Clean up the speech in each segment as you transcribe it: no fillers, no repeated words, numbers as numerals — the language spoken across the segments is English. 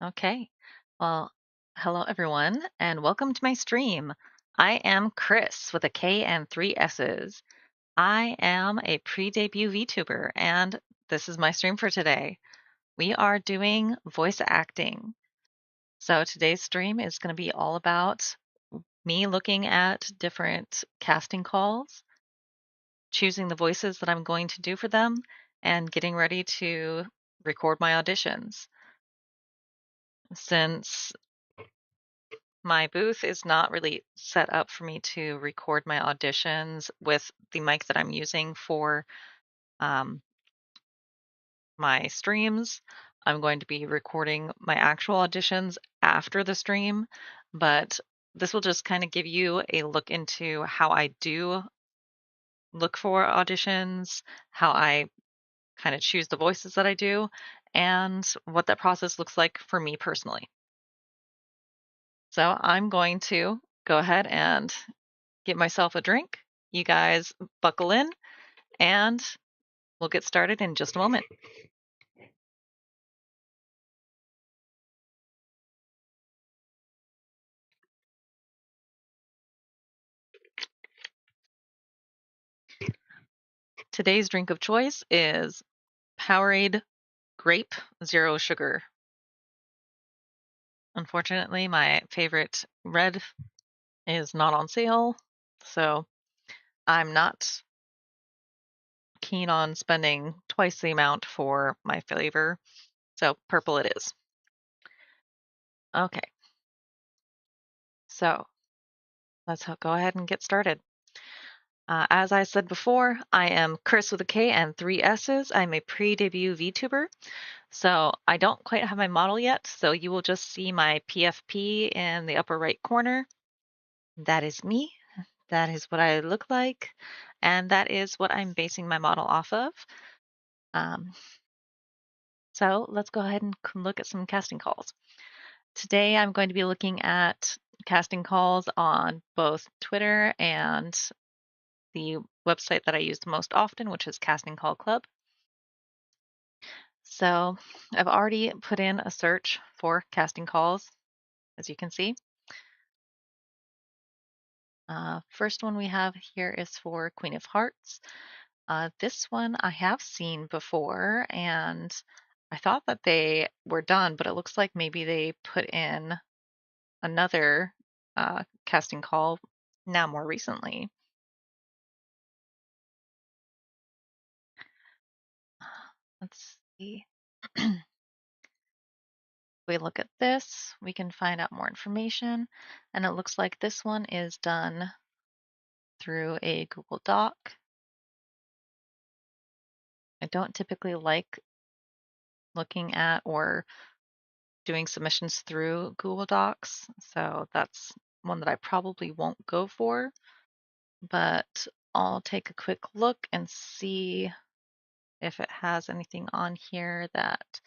Okay. Well, hello everyone, and welcome to my stream. I am Kriss with a K and three S's. I am a pre-debut VTuber, and this is my stream for today. We are doing voice acting. So today's stream is going to be all about me looking at different casting calls, choosing the voices that I'm going to do for them, and getting ready to record my auditions. Since my booth is not really set up for me to record my auditions with the mic that I'm using for um, my streams. I'm going to be recording my actual auditions after the stream, but this will just kind of give you a look into how I do look for auditions, how I kind of choose the voices that I do, and what that process looks like for me personally. So I'm going to go ahead and get myself a drink. You guys buckle in and we'll get started in just a moment. Today's drink of choice is Powerade Grape Zero Sugar. Unfortunately, my favorite red is not on sale, so I'm not keen on spending twice the amount for my flavor. So purple it is. Okay, so let's go ahead and get started. As I said before, I am Kriss with a K and three S's. I'm a pre-debut VTuber. So I don't quite have my model yet, so you will just see my PFP in the upper right corner. That is me. That is what I look like, and that is what I'm basing my model off of. Um, so let's go ahead and look at some casting calls. Today I'm going to be looking at casting calls on both Twitter and the website that I use the most often, which is Casting Call Club. So I've already put in a search for casting calls, as you can see. First one we have here is for Queen of Hearts. This one I have seen before, and I thought that they were done, but it looks like maybe they put in another casting call now more recently. Let's see. If we look at this, we can find out more information, and it looks like this one is done through a Google Doc. I don't typically like looking at or doing submissions through Google Docs, so that's one that I probably won't go for, but I'll take a quick look and see if it has anything on here that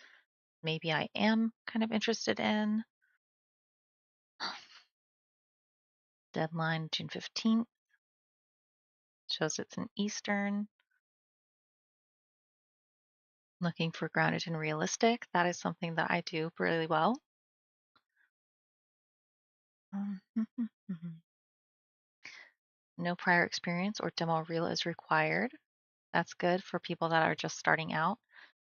maybe I am kind of interested in. Deadline June 15th. Shows it's an Eastern. Looking for grounded and realistic. That is something that I do really well. No prior experience or demo reel is required. That's good for people that are just starting out.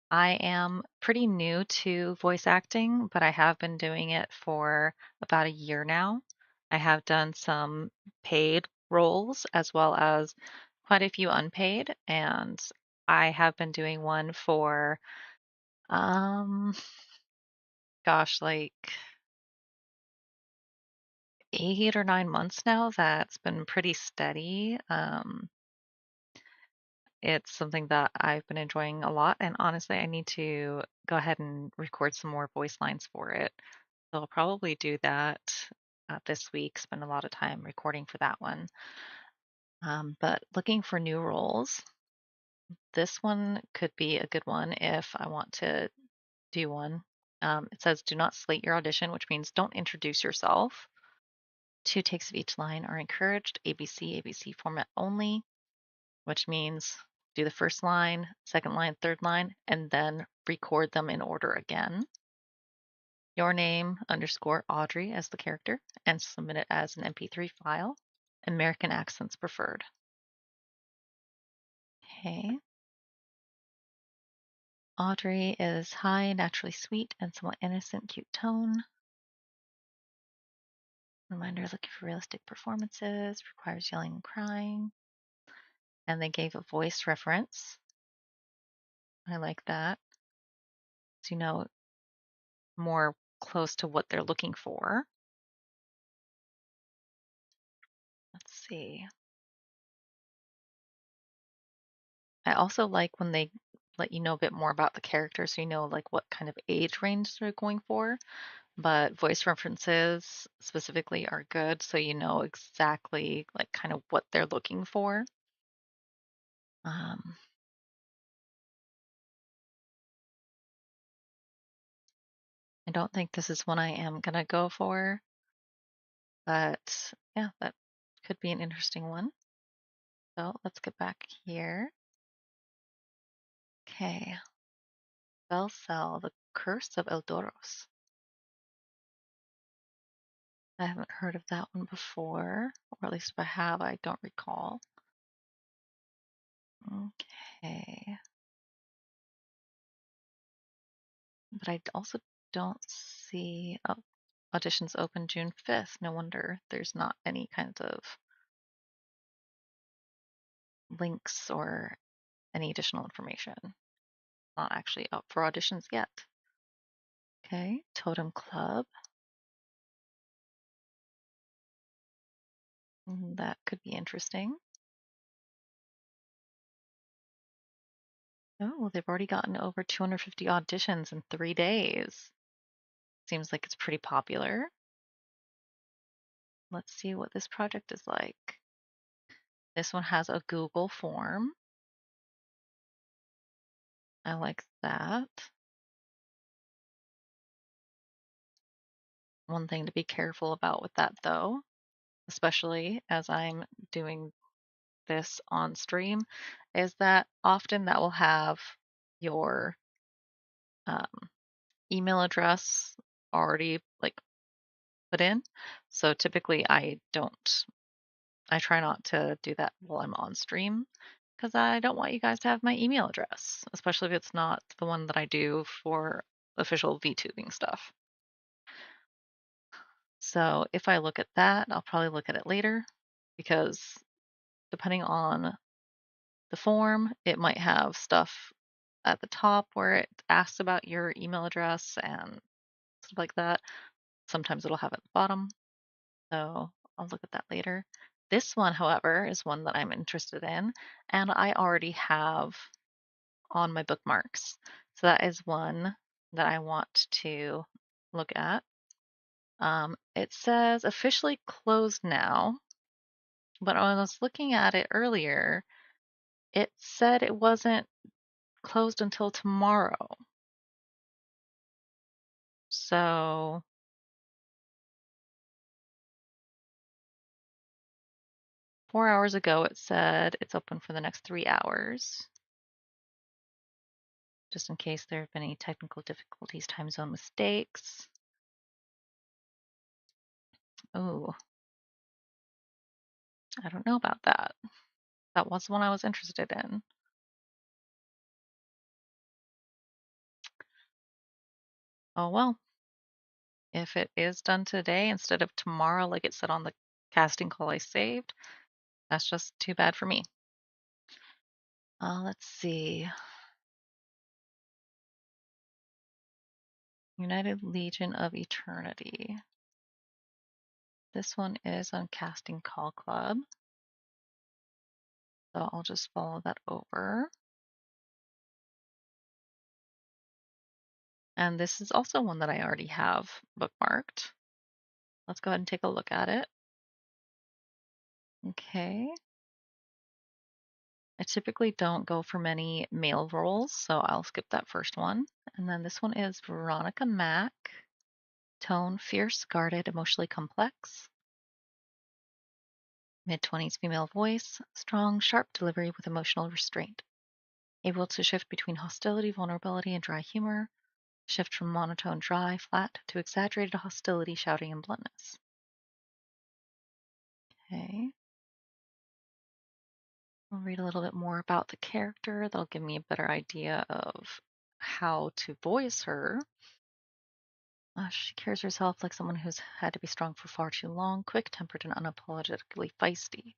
I am pretty new to voice acting, but I have been doing it for about a year now. I have done some paid roles as well as quite a few unpaid, and I have been doing one for, um, gosh, like 8 or 9 months now. That's been pretty steady. It's something that I've been enjoying a lot, and honestly, I need to go ahead and record some more voice lines for it. So I'll probably do that this week, spend a lot of time recording for that one. But looking for new roles, this one could be a good one if I want to do one. It says do not slate your audition, which means don't introduce yourself. 2 takes of each line are encouraged, ABC format only, which means do the first line, second line, third line, and then record them in order again. your name _ Audrey as the character, and submit it as an MP3 file. American accents preferred. Okay. Audrey is high, naturally sweet, and somewhat innocent, cute tone. Reminder, looking for realistic performances, requires yelling and crying. And they gave a voice reference. I like that. So you know more close to what they're looking for. Let's see. I also like when they let you know a bit more about the character so you know like what kind of age range they're going for. But voice references specifically are good so you know exactly like kind of what they're looking for. Um, I don't think this is one I am gonna go for, but yeah, that could be an interesting one. So let's get back here. Okay. Cell, the Curse of Eldoros. I haven't heard of that one before, or at least if I have, I don't recall. Okay. But I also don't see auditions open June 5th. No wonder there's not any kinds of links or any additional information. Not actually up for auditions yet. Okay, Totem Club. That could be interesting. Oh, well, they've already gotten over 250 auditions in 3 days. Seems like it's pretty popular. Let's see what this project is like. This one has a Google form. I like that. One thing to be careful about with that though, especially as I'm doing this on stream, is that often that will have your email address already like put in. So typically I try not to do that while I'm on stream because I don't want you guys to have my email address, especially if it's not the one that I do for official VTubing stuff. So if I look at that, I'll probably look at it later because depending on the form, it might have stuff at the top where it asks about your email address and stuff like that. Sometimes it'll have it at the bottom. So I'll look at that later. This one, however, is one that I'm interested in, and I already have on my bookmarks. So that is one that I want to look at. It says officially closed now, but when I was looking at it earlier, it said it wasn't closed until tomorrow. So 4 hours ago, it said it's open for the next 3 hours. Just in case there have been any technical difficulties, time zone mistakes. Oh, I don't know about that. That was the one I was interested in. Oh well, if it is done today instead of tomorrow, like it said on the casting call I saved, that's just too bad for me. Let's see. United Legion of Eternity. This one is on Casting Call Club. So I'll just follow that over. And this is also one that I already have bookmarked. Let's go ahead and take a look at it. Okay. I typically don't go for many male roles, so I'll skip that first one. And then this one is Veronica Mack. Tone, fierce, guarded, emotionally complex. Mid-20s female voice, strong, sharp delivery with emotional restraint. Able to shift between hostility, vulnerability, and dry humor. Shift from monotone, dry, flat to exaggerated hostility, shouting, and bluntness. Okay. I'll read a little bit more about the character. That'll give me a better idea of how to voice her. She carries herself like someone who's had to be strong for far too long, quick-tempered and unapologetically feisty.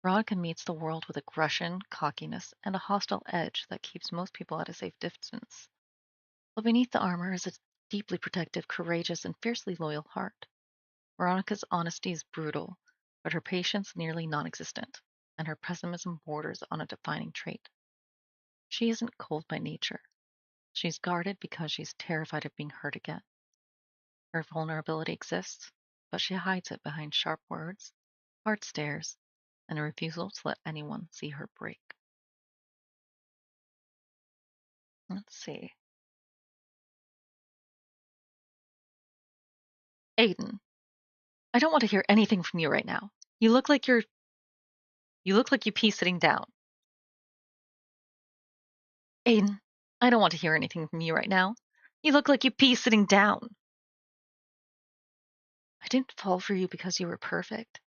Veronica meets the world with aggression, cockiness, and a hostile edge that keeps most people at a safe distance. But beneath the armor is a deeply protective, courageous, and fiercely loyal heart. Veronica's honesty is brutal, but her patience nearly non-existent, and her pessimism borders on a defining trait. She isn't cold by nature. She's guarded because she's terrified of being hurt again. Her vulnerability exists, but she hides it behind sharp words, hard stares, and a refusal to let anyone see her break. Let's see. Aiden, I don't want to hear anything from you right now. You look like you pee sitting down. Aiden, I don't want to hear anything from you right now. You look like you pee sitting down. I didn't fall for you because you were perfect.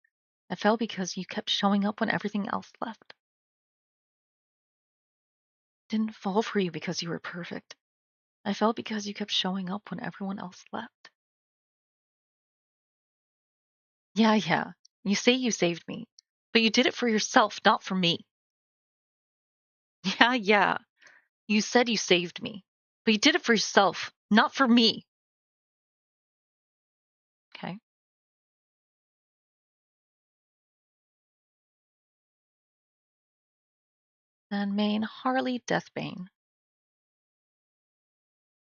I fell because you kept showing up when everything else left. Didn't fall for you because you were perfect. I fell because you kept showing up when everyone else left. Yeah. You say you saved me, but you did it for yourself, not for me. Yeah. You said you saved me, but you did it for yourself, not for me. Okay. Then main Harley Deathbane.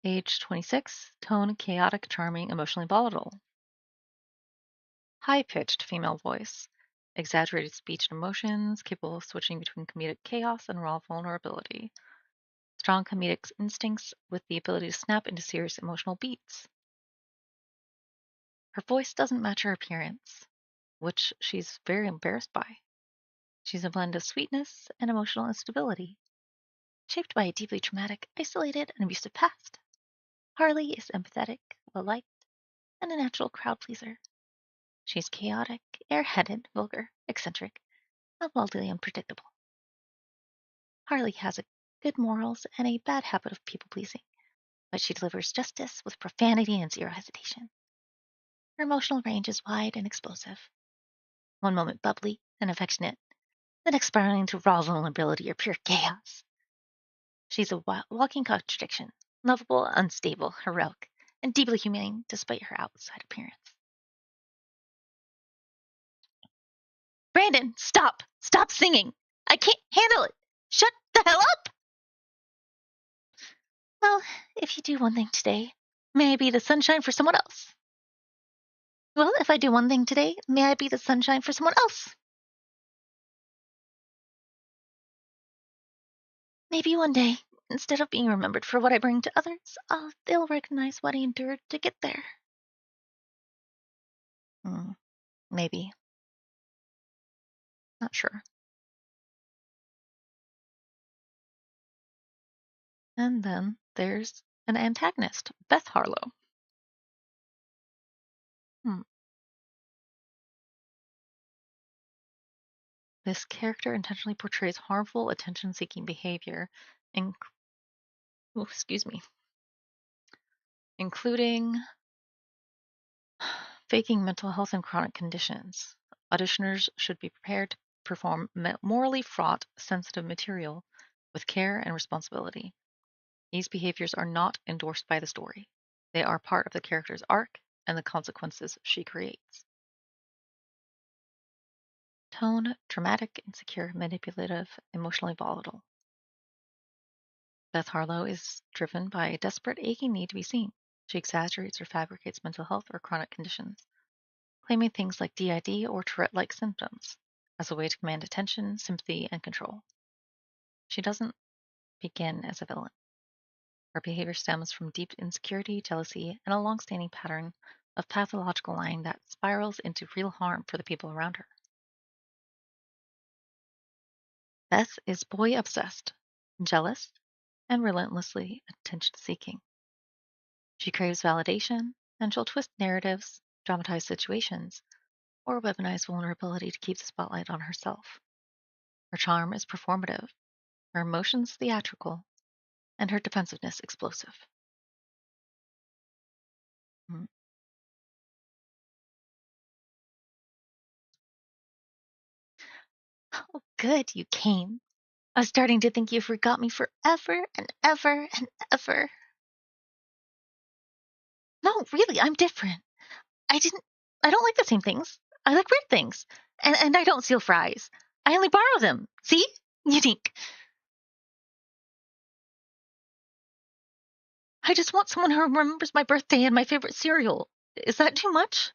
Age 26, tone chaotic, charming, emotionally volatile. High-pitched female voice. Exaggerated speech and emotions, capable of switching between comedic chaos and raw vulnerability. Strong comedic instincts with the ability to snap into serious emotional beats. Her voice doesn't match her appearance, which she's very embarrassed by. She's a blend of sweetness and emotional instability. Shaped by a deeply traumatic, isolated, and abusive past, Harley is empathetic, well-liked, and a natural crowd pleaser. She's chaotic, airheaded, vulgar, eccentric, and wildly unpredictable. Harley has a good morals and a bad habit of people-pleasing, but she delivers justice with profanity and zero hesitation. Her emotional range is wide and explosive. One moment bubbly and affectionate, the next spiraling into raw vulnerability or pure chaos. She's a walking contradiction, lovable, unstable, heroic, and deeply humane despite her outside appearance. Brandon, stop! Stop singing! I can't handle it! Shut the hell up! Well, if you do one thing today, may I be the sunshine for someone else. Well, if I do one thing today, may I be the sunshine for someone else. Maybe one day, instead of being remembered for what I bring to others, they'll recognize what I endured to get there. Maybe. Not sure. And then there's an antagonist, Beth Harlow. Hmm. This character intentionally portrays harmful, attention-seeking behavior, including faking mental health and chronic conditions. Auditioners should be prepared to perform morally fraught, sensitive material with care and responsibility. These behaviors are not endorsed by the story. They are part of the character's arc and the consequences she creates. Tone, dramatic, insecure, manipulative, emotionally volatile. Beth Harlow is driven by a desperate, aching need to be seen. She exaggerates or fabricates mental health or chronic conditions, claiming things like DID or Tourette-like symptoms as a way to command attention, sympathy, and control. She doesn't begin as a villain. Her behavior stems from deep insecurity, jealousy, and a long-standing pattern of pathological lying that spirals into real harm for the people around her. Beth is boy-obsessed, jealous, and relentlessly attention-seeking. She craves validation, and she'll twist narratives, dramatize situations, or weaponize vulnerability to keep the spotlight on herself. Her charm is performative, her emotions theatrical, and her defensiveness explosive. Mm. Oh, good, you came. I was starting to think you forgot me forever and ever and ever. No, really, I'm different. I didn't I don't like the same things. I like weird things. And I don't steal fries. I only borrow them. See? Unique. I just want someone who remembers my birthday and my favorite cereal. Is that too much?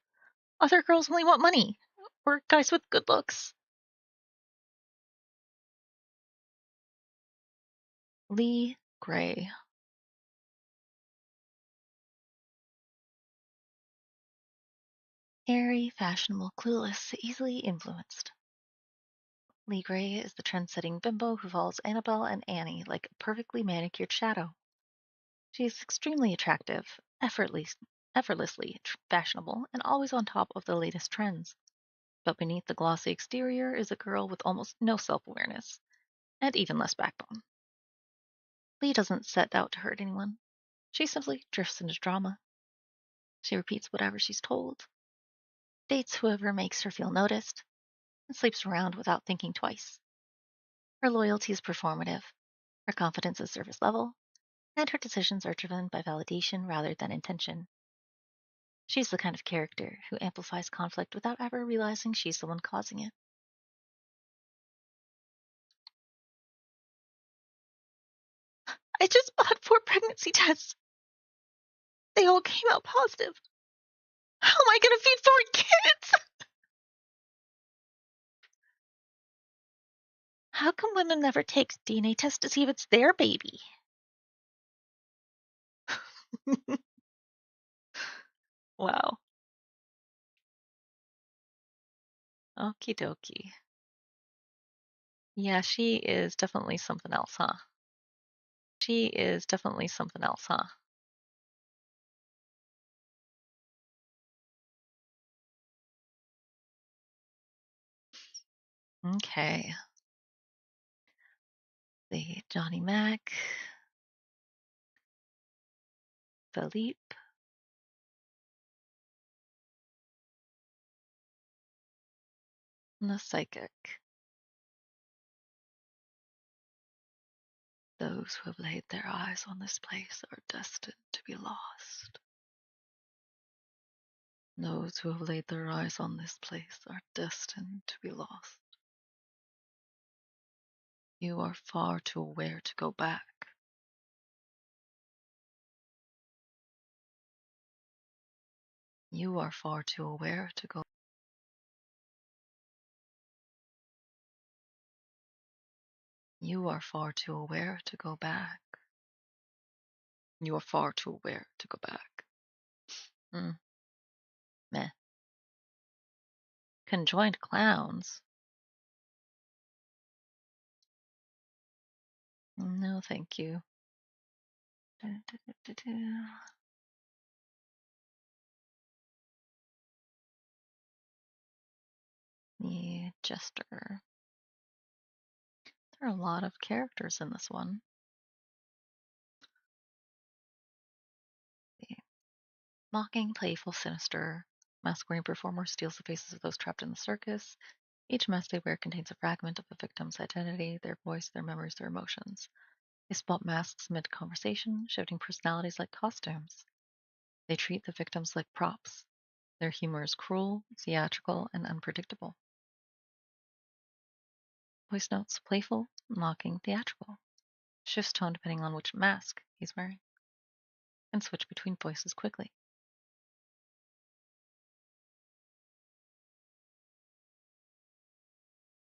Other girls only want money. Or guys with good looks. Lee Gray. Airy, fashionable, clueless, easily influenced. Lee Gray is the trend-setting bimbo who follows Annabelle and Annie like a perfectly manicured shadow. She is extremely attractive, effortlessly fashionable, and always on top of the latest trends. But beneath the glossy exterior is a girl with almost no self-awareness, and even less backbone. Lee doesn't set out to hurt anyone. She simply drifts into drama. She repeats whatever she's told, dates whoever makes her feel noticed, and sleeps around without thinking twice. Her loyalty is performative, her confidence is surface level, and her decisions are driven by validation rather than intention. She's the kind of character who amplifies conflict without ever realizing she's the one causing it. I just bought 4 pregnancy tests. They all came out positive. How am I going to feed 4 kids? How come women never take DNA tests to see if it's their baby? Wow. Okie dokie. Yeah, she is definitely something else, huh? She is definitely something else, huh? Okay. The Johnny Mac, Philippe, and the Psychic. Those who have laid their eyes on this place are destined to be lost. Those who have laid their eyes on this place are destined to be lost. You are far too aware to go back. You are far too aware to go. You are far too aware to go back. You are far too aware to go back. Meh. Conjoined clowns? No, thank you. The Jester. There are a lot of characters in this one. The mocking, playful, sinister, masquerading performer steals the faces of those trapped in the circus. Each mask they wear contains a fragment of the victim's identity, their voice, their memories, their emotions. They spot masks mid-conversation, shifting personalities like costumes. They treat the victims like props. Their humor is cruel, theatrical, and unpredictable. Voice notes playful, mocking, theatrical. Shifts tone depending on which mask he's wearing. And switch between voices quickly.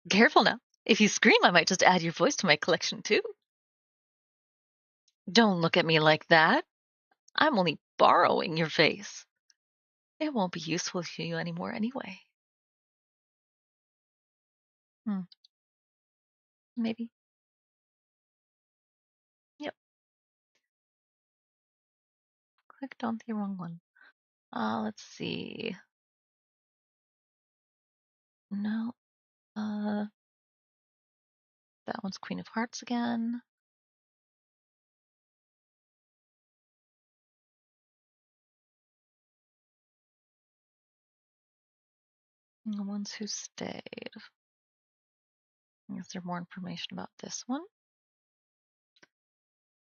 Careful now. If you scream, I might just add your voice to my collection too. Don't look at me like that. I'm only borrowing your face. It won't be useful to you anymore anyway. Maybe. Yep. clicked on the wrong one. Let's see. No, that one's Queen of Hearts again. And the ones who stayed. Is there more information about this one?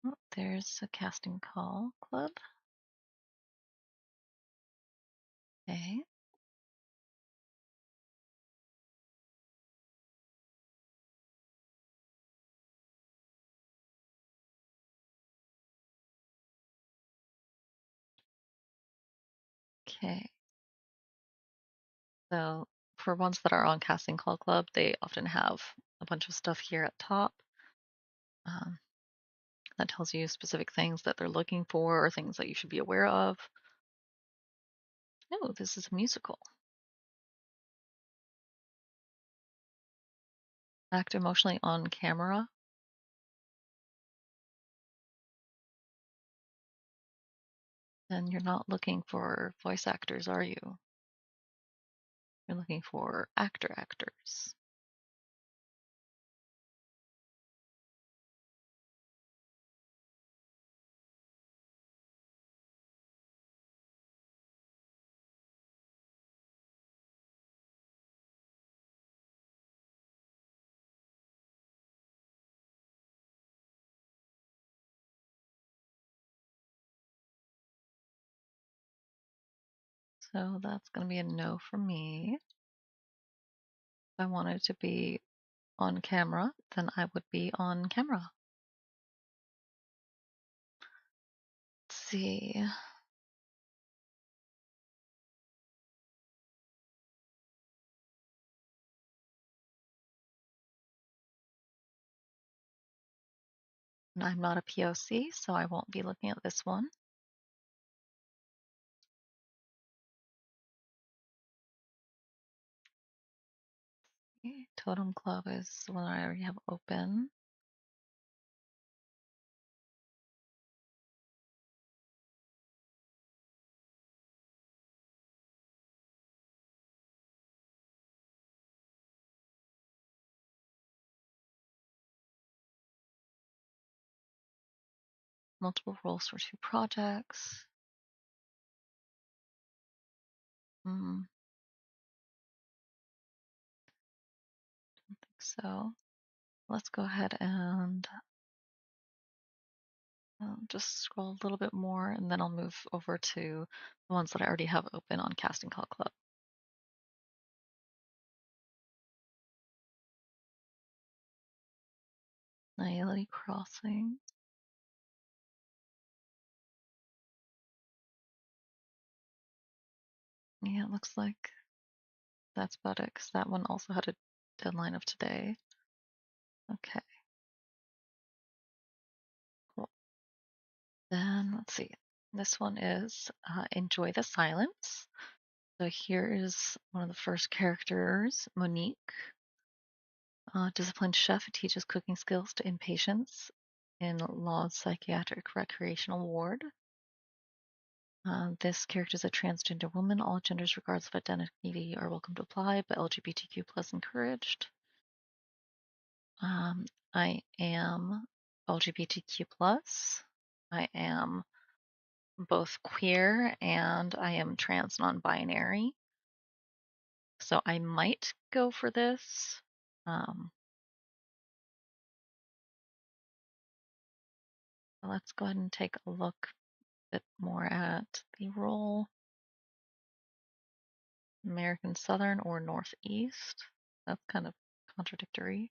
Oh, there's a casting call club. Okay. Okay. So for ones that are on Casting Call Club, they often have a bunch of stuff here at top um, that tells you specific things that they're looking for or things that you should be aware of. Oh, this is a musical. Act emotionally on camera. And you're not looking for voice actors, are you? You're looking for actors. So that's going to be a no for me. If I wanted to be on camera, then I would be on camera. Let's see. And I'm not a POC, so I won't be looking at this one. Okay, Totem Club is the one I already have open. Multiple roles for 2 projects. Don't think so. Let's go ahead and just scroll a little bit more, and then I'll move over to the ones that I already have open on Casting Call Club. Naility Crossing. Yeah, it looks like that's about it, because that one also had a deadline of today. Okay. Cool. Then let's see. This one is Enjoy the Silence. So here is one of the first characters, Monique. Disciplined chef who teaches cooking skills to inpatients in Law's psychiatric recreational ward. This character is a transgender woman. All genders, regardless of identity, are welcome to apply, but LGBTQ plus encouraged. I am LGBTQ plus. I am both queer and I am trans non-binary. So I might go for this. Let's go ahead and take a look a bit more at the role. American Southern or Northeast. That's kind of contradictory.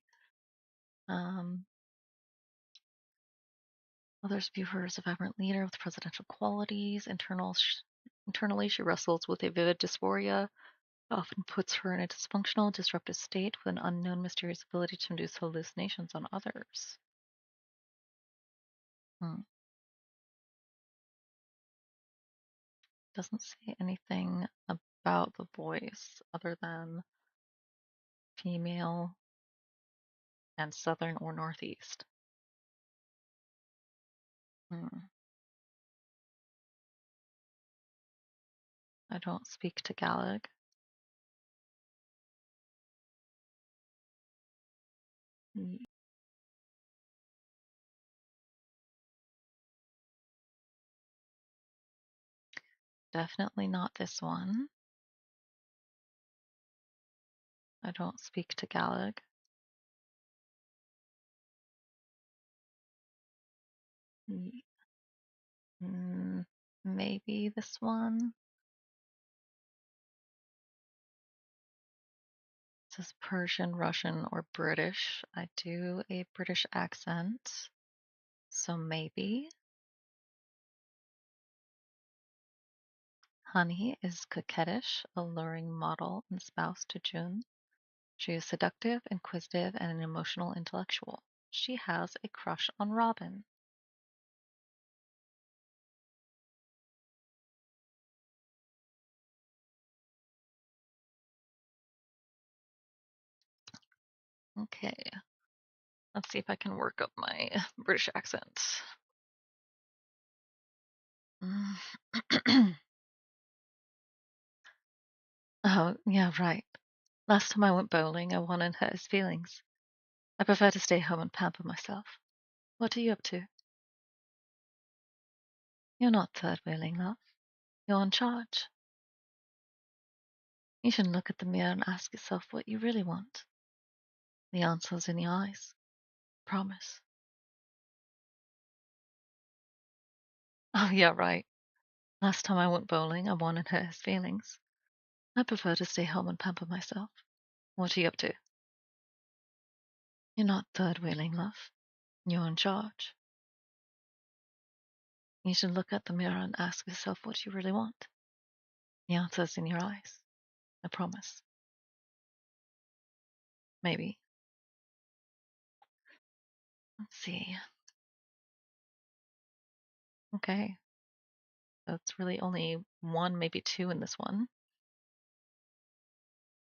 Others view her as a vibrant leader with presidential qualities. Internally, she wrestles with a vivid dysphoria. It often puts her in a dysfunctional, disruptive state with an unknown, mysterious ability to induce hallucinations on others. Doesn't say anything about the voice other than female and Southern or Northeast. I don't speak Tagalog. Definitely not this one. I don't speak Tagalog. Maybe this one. It says Persian, Russian, or British. I do a British accent, so maybe. Honey is coquettish, alluring model and spouse to June. She is seductive, inquisitive, and an emotional intellectual. She has a crush on Robin. Okay, let's see if I can work up my British accent. Oh, yeah, right. Last time I went bowling, I won and hurt his feelings. I prefer to stay home and pamper myself. What are you up to? You're not third wheeling, love. You're in charge. You should look at the mirror and ask yourself what you really want. The answer's in your eyes. Promise. Oh, yeah, right. Last time I went bowling, I won and hurt his feelings. I prefer to stay home and pamper myself. What are you up to? You're not third wheeling, love. You're in charge. You should look at the mirror and ask yourself what you really want. The answer's in your eyes. I promise. Maybe. Let's see. Okay. So it's really only one, maybe two in this one.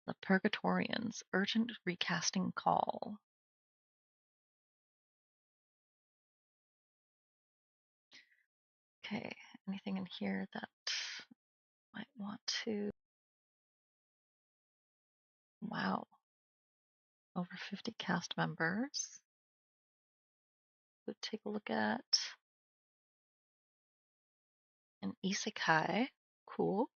The Purgatorians, urgent recasting call. Okay, anything in here that might want to? Wow, over 50 cast members. We'll take a look at an isekai. Cool.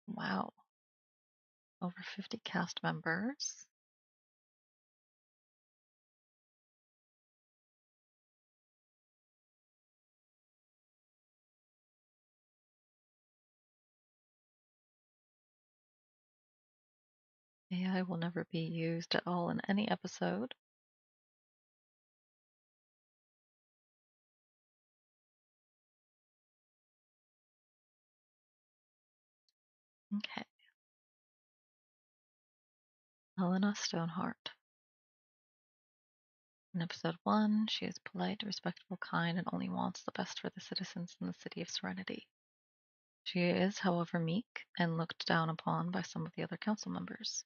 Wow, over 50 cast members. AI will never be used at all in any episode. Okay. Helena Stoneheart. In episode 1, she is polite, respectable, kind, and only wants the best for the citizens in the City of Serenity. She is, however, meek and looked down upon by some of the other council members.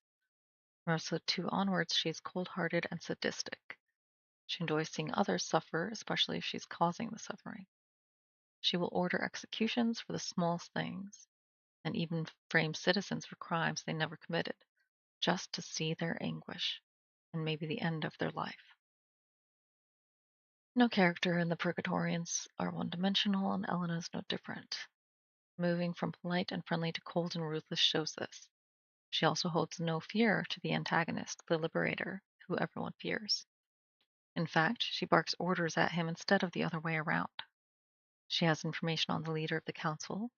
From episode 2 onwards, she is cold-hearted and sadistic. She enjoys seeing others suffer, especially if she's causing the suffering. She will order executions for the smallest things, and even frame citizens for crimes they never committed, just to see their anguish, and maybe the end of their life. No character in the Purgatorians are one-dimensional, and Elena is no different. Moving from polite and friendly to cold and ruthless shows this. She also holds no fear to the antagonist, the Liberator, who everyone fears. In fact, she barks orders at him instead of the other way around. She has information on the leader of the council.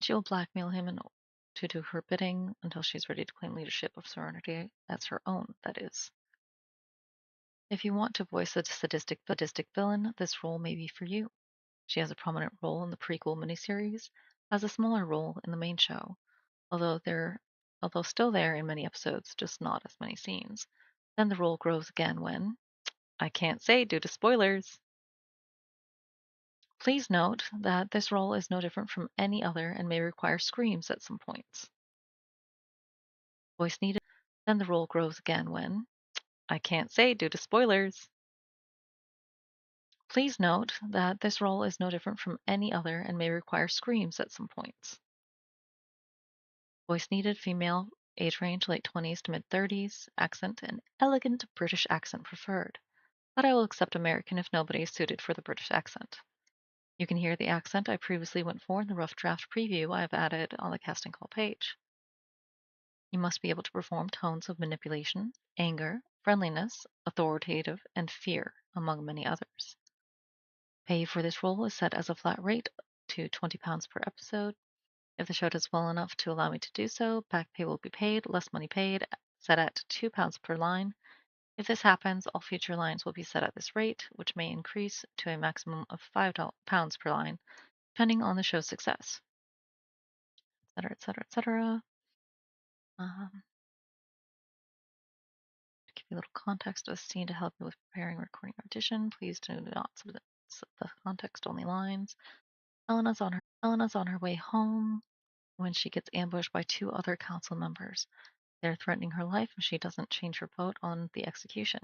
She will blackmail him to do her bidding until she's ready to claim leadership of Serenity as her own, that is. If you want to voice a sadistic villain, this role may be for you. She has a prominent role in the prequel miniseries, has a smaller role in the main show, although still there in many episodes, just not as many scenes. Then the role grows again when, I can't say due to spoilers. Please note that this role is no different from any other and may require screams at some points. Voice needed, then the role grows again when, I can't say due to spoilers. Please note that this role is no different from any other and may require screams at some points. Voice needed female, age range late 20s to mid 30s, accent an elegant British accent preferred, but I will accept American if nobody is suited for the British accent. You can hear the accent I previously went for in the rough draft preview I have added on the casting call page. You must be able to perform tones of manipulation, anger, friendliness, authoritative, and fear, among many others. Pay for this role is set as a flat rate to £20 per episode. If the show does well enough to allow me to do so, back pay will be paid, less money paid, set at £2 per line. If this happens, all future lines will be set at this rate, which may increase to a maximum of £5 per line, depending on the show's success, etc., etc., etc. To give you a little context of the scene to help you with preparing recording audition, please do not submit the context-only lines. Elena's on her way home when she gets ambushed by two other council members. They're threatening her life if she doesn't change her vote on the execution.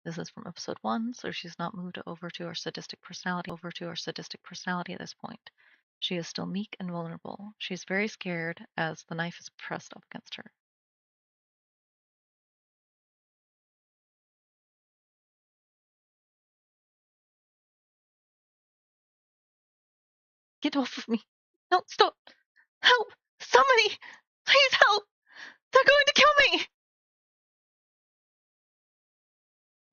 This is from episode 1, so she's not moved over to her sadistic personality at this point. She is still meek and vulnerable. She's very scared as the knife is pressed up against her. Get off of me! No, stop! Help! Somebody! Please help! They're going to kill me!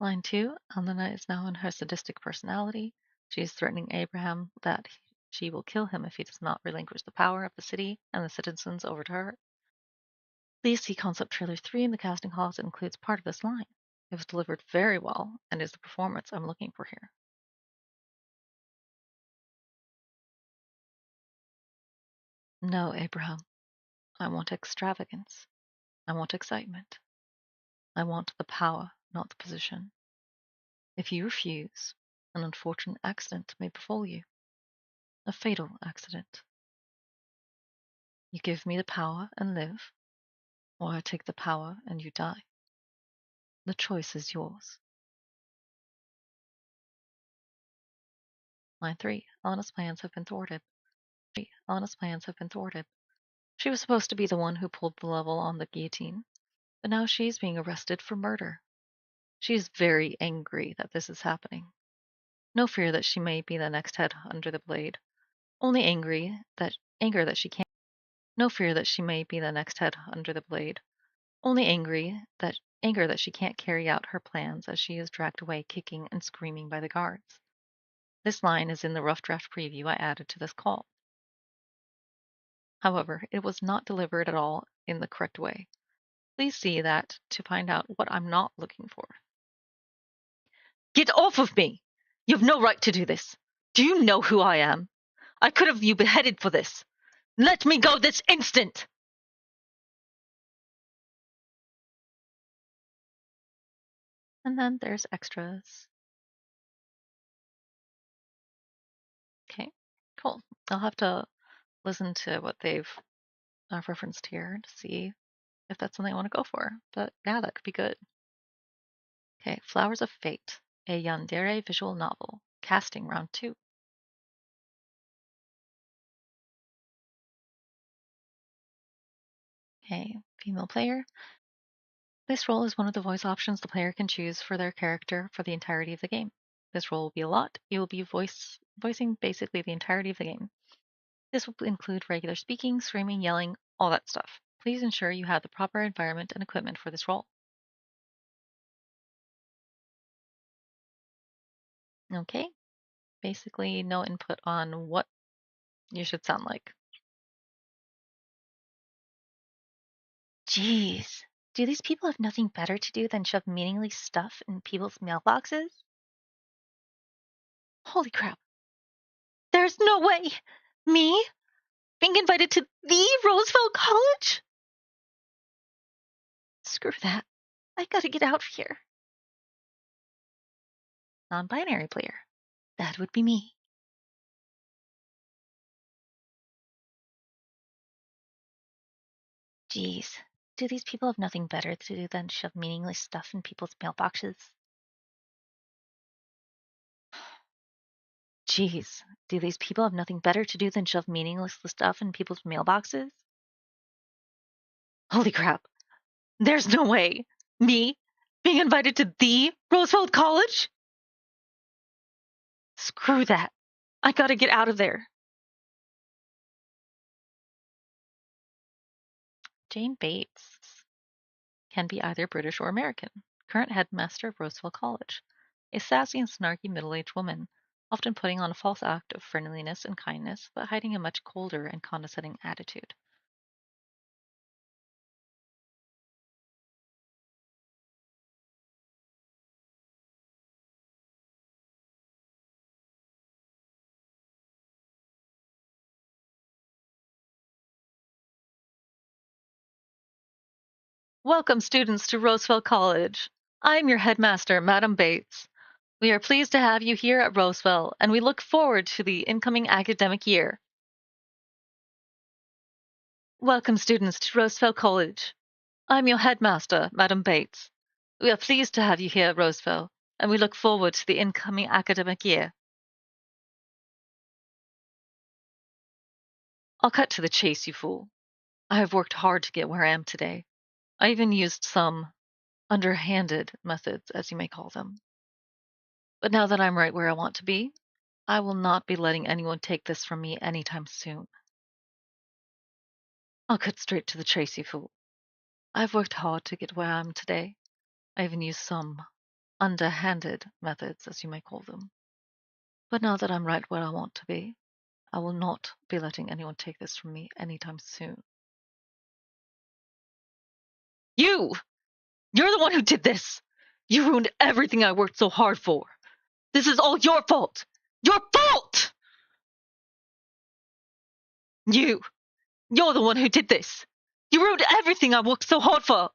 Line 2, Elena is now in her sadistic personality. She is threatening Abraham that she will kill him if he does not relinquish the power of the city and the citizens over to her. Please see Concept Trailer 3 in the casting halls. It includes part of this line. It was delivered very well and is the performance I'm looking for here. No, Abraham. I want extravagance. I want excitement. I want the power, not the position. If you refuse, an unfortunate accident may befall you. A fatal accident. You give me the power and live, or I take the power and you die. The choice is yours. Line 3. Elena's plans have been thwarted. She was supposed to be the one who pulled the level on the guillotine, but now she's being arrested for murder. She is very angry that this is happening. No fear that she may be the next head under the blade. Only anger that she can't. No fear that she may be the next head under the blade. Only anger that she can't carry out her plans as she is dragged away kicking and screaming by the guards. This line is in the rough draft preview I added to this call. However, it was not delivered at all in the correct way. Please see that to find out what I'm not looking for. Get off of me! You have no right to do this. Do you know who I am? I could have you beheaded for this. Let me go this instant! And then there's extras. Okay, cool. I'll have to listen to what they've referenced here to see if that's something I want to go for. But yeah, that could be good. Okay, Flowers of Fate, a yandere visual novel. Casting round 2. Okay, female player. This role is one of the voice options the player can choose for their character for the entirety of the game. This role will be a lot. You will be voicing basically the entirety of the game. This will include regular speaking, screaming, yelling, all that stuff. Please ensure you have the proper environment and equipment for this role. Okay, basically no input on what you should sound like. Jeez, do these people have nothing better to do than shove meaningless stuff in people's mailboxes? Holy crap. There's no way! Me? Being invited to the Roosevelt College? Screw that. I gotta get out of here. Non-binary player. That would be me. Jeez, do these people have nothing better to do than shove meaningless stuff in people's mailboxes? Jeez, do these people have nothing better to do than shove meaningless stuff in people's mailboxes? Holy crap. There's no way. Me being invited to the Roosevelt College? Screw that. I gotta get out of there. Jane Bates can be either British or American. Current headmaster of Roosevelt College. A sassy and snarky middle-aged woman, often putting on a false act of friendliness and kindness, but hiding a much colder and condescending attitude. Welcome, students, to Roosevelt College. I'm your headmaster, Madam Bates. We are pleased to have you here at Roosevelt, and we look forward to the incoming academic year. Welcome, students, to Roosevelt College. I'm your headmaster, Madam Bates. We are pleased to have you here at Roosevelt, and we look forward to the incoming academic year. I'll cut to the chase, you fool. I have worked hard to get where I am today. I even used some underhanded methods, as you may call them. But now that I'm right where I want to be, I will not be letting anyone take this from me anytime soon. I'll cut straight to the chase, you fool. I've worked hard to get where I am today. I even used some underhanded methods, as you may call them. But now that I'm right where I want to be, I will not be letting anyone take this from me anytime soon. You! You're the one who did this! You ruined everything I worked so hard for! This is all your fault! Your fault! You're the one who did this! You ruined everything I worked so hard for!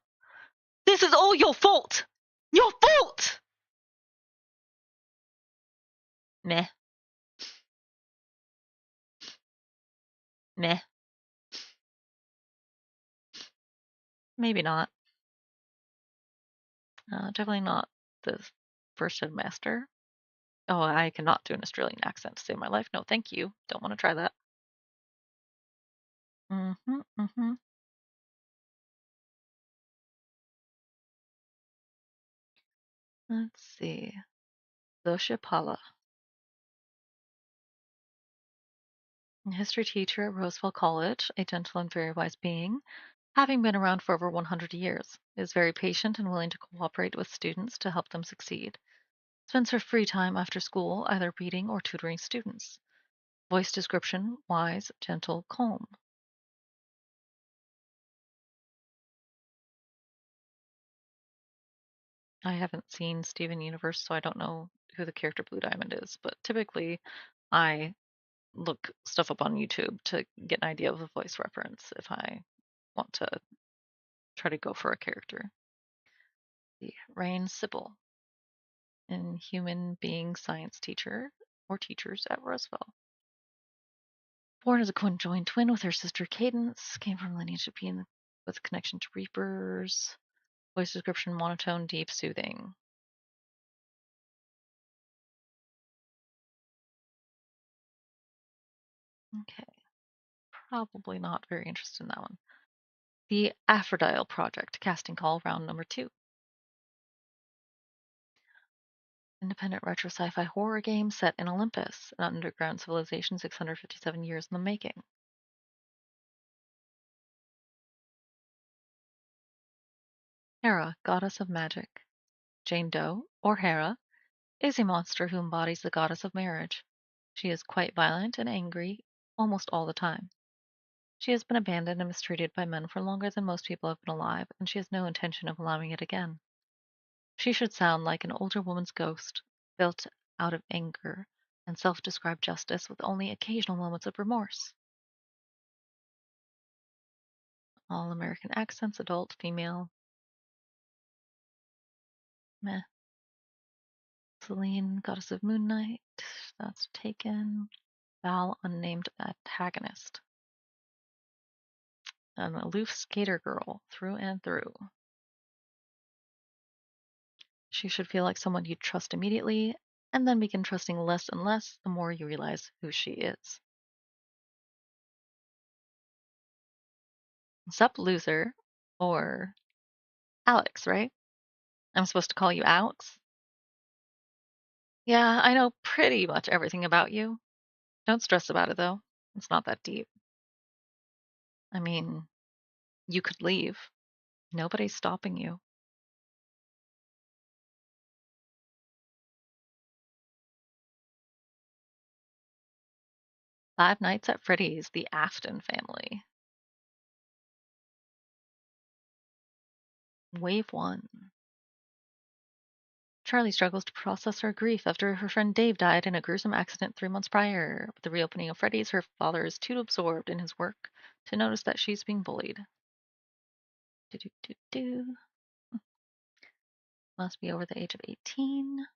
This is all your fault! Your fault! Meh. Meh. Maybe not. Definitely not the first headmaster. Oh, I cannot do an Australian accent to save my life. No, thank you. Don't want to try that. Mm-hmm, mm-hmm. Let's see. Doshapala. A history teacher at Roosevelt College, a gentle and very wise being, having been around for over 100 years, is very patient and willing to cooperate with students to help them succeed. Spends her free time after school either reading or tutoring students. Voice description: wise, gentle, calm. I haven't seen Steven Universe, so I don't know who the character Blue Diamond is, but typically I look stuff up on YouTube to get an idea of a voice reference if I want to try to go for a character. The Rain Sybil, an human being science teacher or teachers at Roosevelt. Born as a conjoined twin with her sister Cadence, came from lineage of being with connection to Reapers. Voice description: monotone, deep, soothing. Okay. Probably not very interested in that one. The Aphrodite Project, casting call round number 2. Independent retro sci-fi horror game set in Olympus, an underground civilization 657 years in the making. Hera, goddess of magic. Jane Doe, or Hera, is a monster who embodies the goddess of marriage. She is quite violent and angry almost all the time. She has been abandoned and mistreated by men for longer than most people have been alive, and she has no intention of allowing it again. She should sound like an older woman's ghost, built out of anger and self-described justice with only occasional moments of remorse. All American accents, adult, female. Meh. Celine, goddess of moonlight. That's taken. Val, unnamed antagonist. An aloof skater girl, through and through. She should feel like someone you'd trust immediately, and then begin trusting less and less the more you realize who she is. Sup, loser, or Alex, right? I'm supposed to call you Alex? Yeah, I know pretty much everything about you. Don't stress about it, though. It's not that deep. I mean, you could leave. Nobody's stopping you. Five Nights at Freddy's, the Afton family. Wave 1. Charlie struggles to process her grief after her friend Dave died in a gruesome accident 3 months prior. With the reopening of Freddy's, her father is too absorbed in his work to notice that she's being bullied. Do-do-do-do. Must be over the age of 18.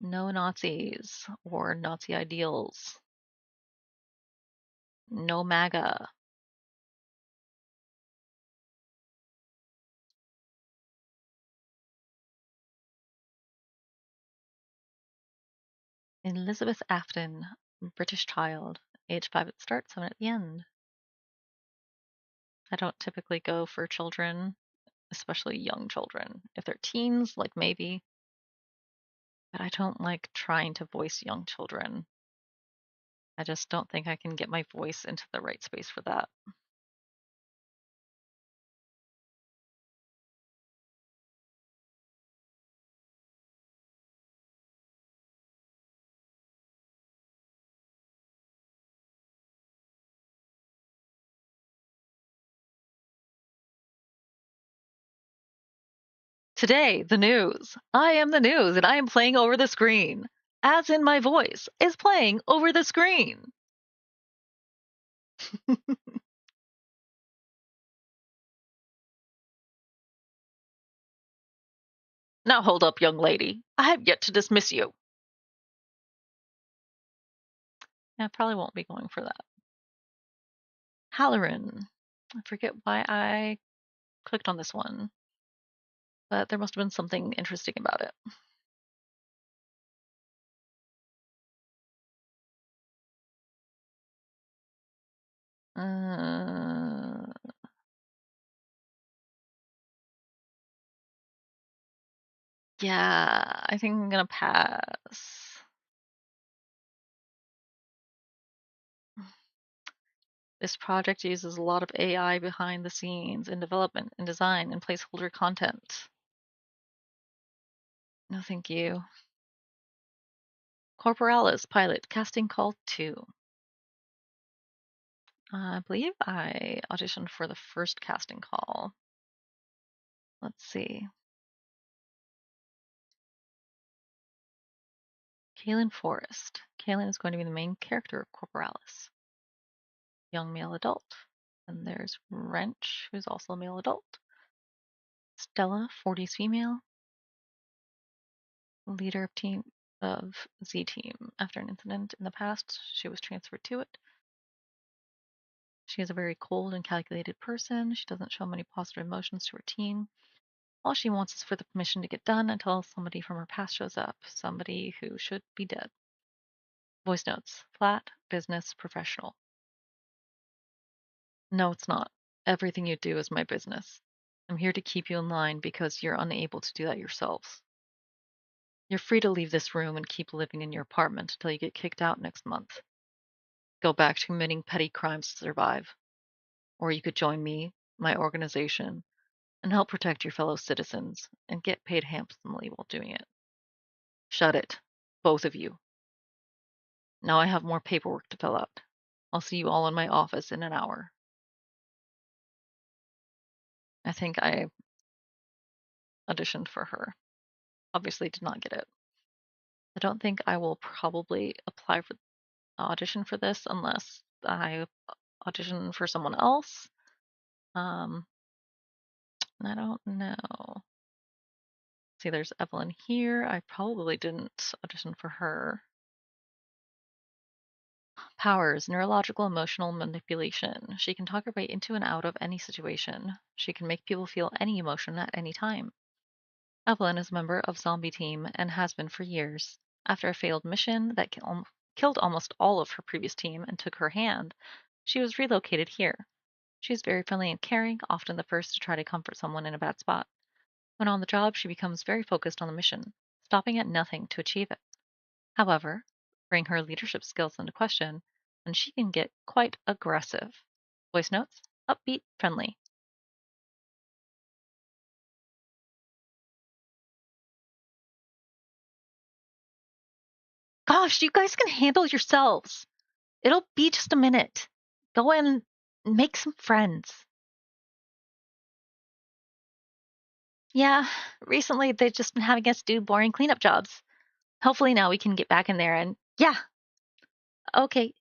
No Nazis or Nazi ideals. No MAGA. Elizabeth Afton, British child. Age 5 at the start, 7 at the end. I don't typically go for children, especially young children. If they're teens, like maybe. But I don't like trying to voice young children. I just don't think I can get my voice into the right space for that. Today, the news. I am the news, and I am playing over the screen. As in my voice is playing over the screen. Now hold up, young lady. I have yet to dismiss you. I probably won't be going for that. Halloran. I forget why I clicked on this one, but there must have been something interesting about it. Uh, yeah, I think I'm gonna pass. This project uses a lot of AI behind the scenes in development and design and placeholder content. No, thank you. Corporalis pilot casting call 2. I believe I auditioned for the first casting call. Let's see. Kaylin Forrest. Kaylin is going to be the main character of Corporalis. Young male adult. And there's Wrench, who's also a male adult. Stella, 40s female. Leader of Z Team. After an incident in the past, she was transferred to it. She is a very cold and calculated person. She doesn't show many positive emotions to her team. All she wants is for the mission to get done until somebody from her past shows up, somebody who should be dead. Voice notes. Flat, business, professional. No, it's not. Everything you do is my business. I'm here to keep you in line because you're unable to do that yourselves. You're free to leave this room and keep living in your apartment until you get kicked out next month. Go back to committing petty crimes to survive. Or you could join me, my organization, and help protect your fellow citizens and get paid handsomely while doing it. Shut it, both of you. Now I have more paperwork to fill out. I'll see you all in my office in an hour. I think I auditioned for her. Obviously did not get it. I don't think I will probably apply for audition for this unless I audition for someone else. I don't know. See, there's Evelyn here. I probably didn't audition for her. Powers, neurological emotional manipulation. She can talk her way into and out of any situation. She can make people feel any emotion at any time. Evelyn is a member of Zombie Team and has been for years. After a failed mission that killed almost all of her previous team and took her hand, she was relocated here. She is very friendly and caring, often the first to try to comfort someone in a bad spot. When on the job, she becomes very focused on the mission, stopping at nothing to achieve it. However, bring her leadership skills into question, and she can get quite aggressive. Voice notes: upbeat, friendly. Gosh, you guys can handle yourselves. It'll be just a minute. Go and make some friends. Yeah, recently they've just been having us do boring cleanup jobs. Hopefully now we can get back in there and yeah, okay.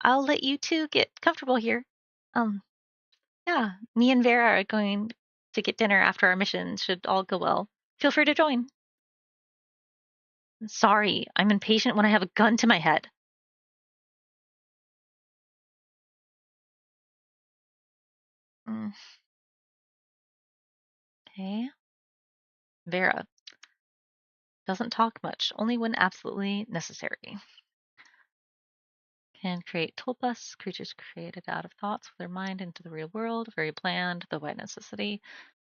I'll let you two get comfortable here. Um, yeah, me and Vera are going to get dinner after our mission. Should all go well. Feel free to join. Sorry, I'm impatient when I have a gun to my head. Mm, okay. Vera doesn't talk much, only when absolutely necessary. Can create tulpas, creatures created out of thoughts with their mind into the real world. Very bland, though by necessity.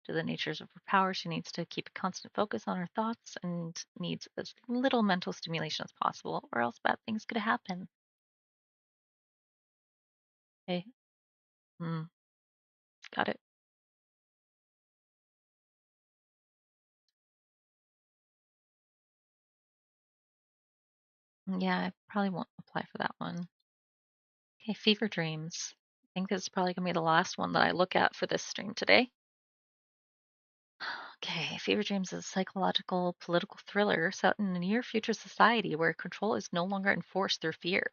To the natures of her power, she needs to keep a constant focus on her thoughts and needs as little mental stimulation as possible, or else bad things could happen. Okay. Hmm. Got it. Yeah, I probably won't apply for that one. Okay, fever dreams. I think this is probably gonna be the last one that I look at for this stream today. Okay, Fever Dreams is a psychological political thriller set in a near future society where control is no longer enforced through fear.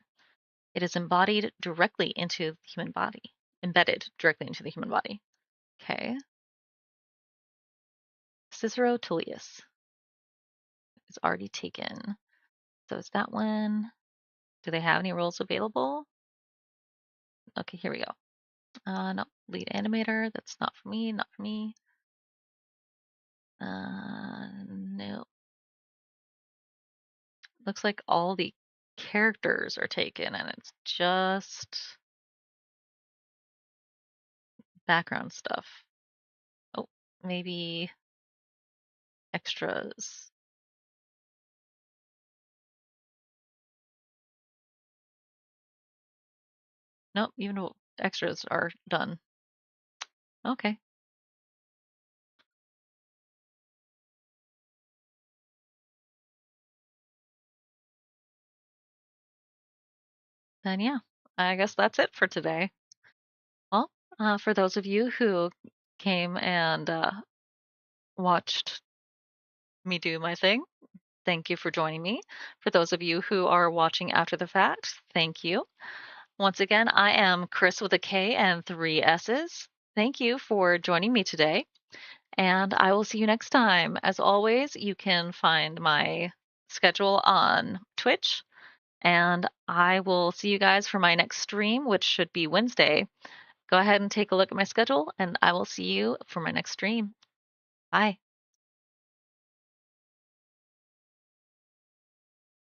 It is embodied directly into the human body, embedded directly into the human body. Okay. Cicero Tullius is already taken. So is that one? Do they have any roles available? Okay, here we go. No, lead animator. That's not for me. Not for me. No. Looks like all the characters are taken, and it's just background stuff. Oh, maybe extras. Nope, even extras are done. Okay. Then yeah, I guess that's it for today. Well, for those of you who came and watched me do my thing, thank you for joining me. For those of you who are watching after the fact, thank you. Once again, I am Kriss with a K and three S's. Thank you for joining me today, and I will see you next time. As always, you can find my schedule on Twitch, and I will see you guys for my next stream, which should be Wednesday. Go ahead and take a look at my schedule, and I will see you for my next stream. Bye.